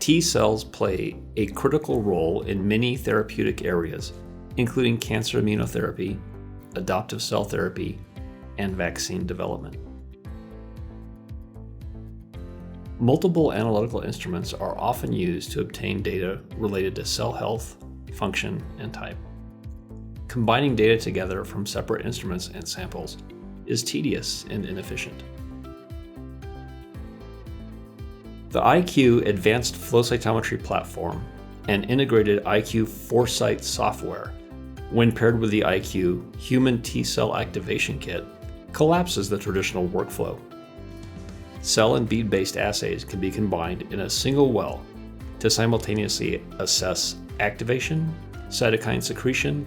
T cells play a critical role in many therapeutic areas, including cancer immunotherapy, adoptive cell therapy, and vaccine development. Multiple analytical instruments are often used to obtain data related to cell health, function, and type. Combining data together from separate instruments and samples is tedious and inefficient. The IQ Advanced Flow Cytometry platform and integrated IQ Foresight software, when paired with the IQ Human T-Cell Activation Kit, collapses the traditional workflow. Cell and bead-based assays can be combined in a single well to simultaneously assess activation, cytokine secretion,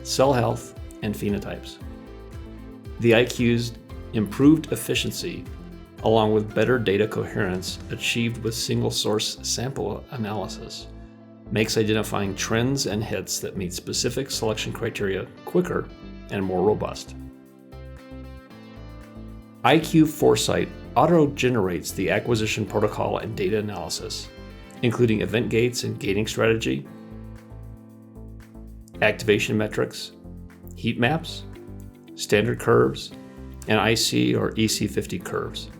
cell health, and phenotypes. The IQ's improved efficiency, along with better data coherence achieved with single-source sample analysis, makes identifying trends and hits that meet specific selection criteria quicker and more robust. IQ Foresight auto-generates the acquisition protocol and data analysis, including event gates and gating strategy, activation metrics, heat maps, standard curves, and IC or EC50 curves,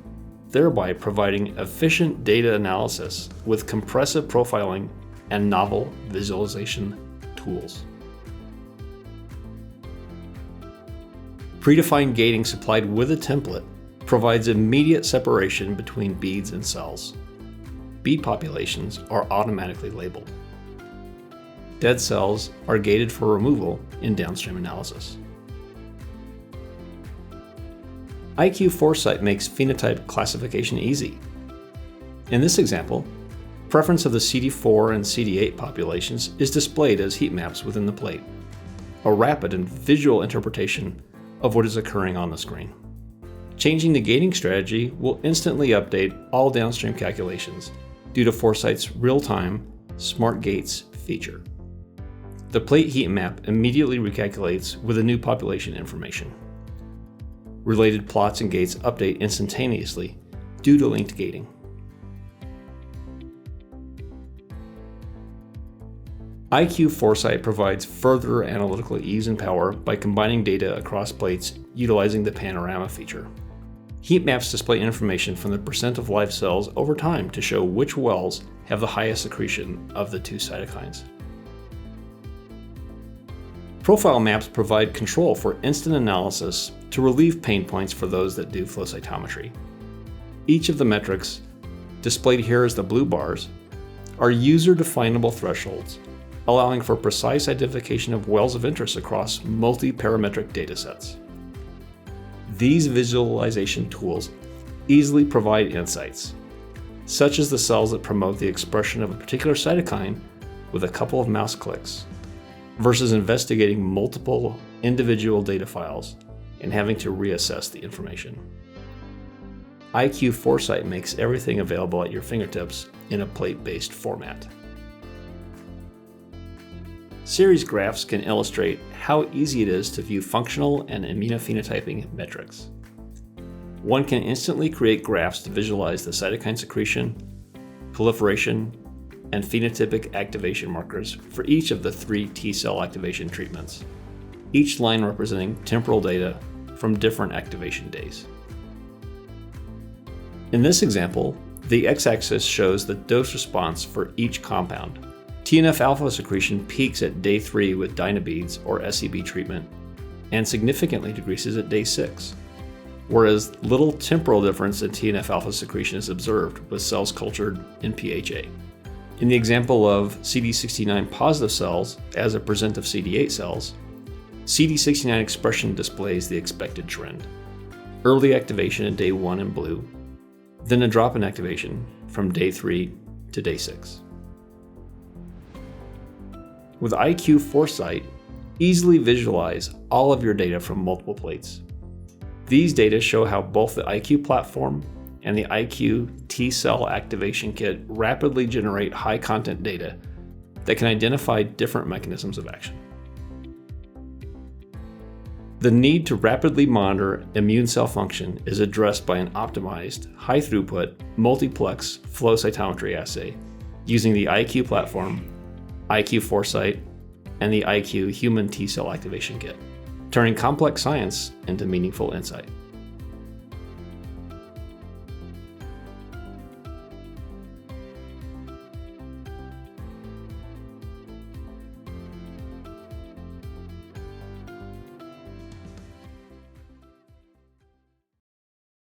thereby providing efficient data analysis with compressive profiling and novel visualization tools. Predefined gating supplied with a template provides immediate separation between beads and cells. Bead populations are automatically labeled. Dead cells are gated for removal in downstream analysis. IQ Foresight makes phenotype classification easy. In this example, preference of the CD4 and CD8 populations is displayed as heat maps within the plate, a rapid and visual interpretation of what is occurring on the screen. Changing the gating strategy will instantly update all downstream calculations due to Foresight's real-time Smart Gates feature. The plate heat map immediately recalculates with the new population information. Related plots and gates update instantaneously due to linked gating. IQ Foresight provides further analytical ease and power by combining data across plates utilizing the panorama feature. Heat maps display information from the percent of live cells over time to show which wells have the highest secretion of the two cytokines. Profile maps provide control for instant analysis to relieve pain points for those that do flow cytometry. Each of the metrics, displayed here as the blue bars, are user-definable thresholds, allowing for precise identification of wells of interest across multi-parametric datasets. These visualization tools easily provide insights, such as the cells that promote the expression of a particular cytokine with a couple of mouse clicks, versus investigating multiple individual data files and having to reassess the information. IQ Foresight makes everything available at your fingertips in a plate-based format. Series graphs can illustrate how easy it is to view functional and immunophenotyping metrics. One can instantly create graphs to visualize the cytokine secretion, proliferation, and phenotypic activation markers for each of the 3 T-cell activation treatments, each line representing temporal data from different activation days. In this example, the x-axis shows the dose response for each compound. TNF-alpha secretion peaks at day 3 with Dynabeads or SCB treatment and significantly decreases at day 6, whereas little temporal difference in TNF-alpha secretion is observed with cells cultured in PHA. In the example of CD69 positive cells as a percent of CD8 cells, CD69 expression displays the expected trend. Early activation at day 1 in blue, then a drop in activation from day 3 to day 6. With IQ Foresight, easily visualize all of your data from multiple plates. These data show how both the IQ platform and the IQ T-cell activation kit rapidly generate high-content data that can identify different mechanisms of action. The need to rapidly monitor immune cell function is addressed by an optimized, high-throughput, multiplex flow cytometry assay using the IQ platform, IQ Foresight, and the IQ Human T-Cell Activation Kit, turning complex science into meaningful insight.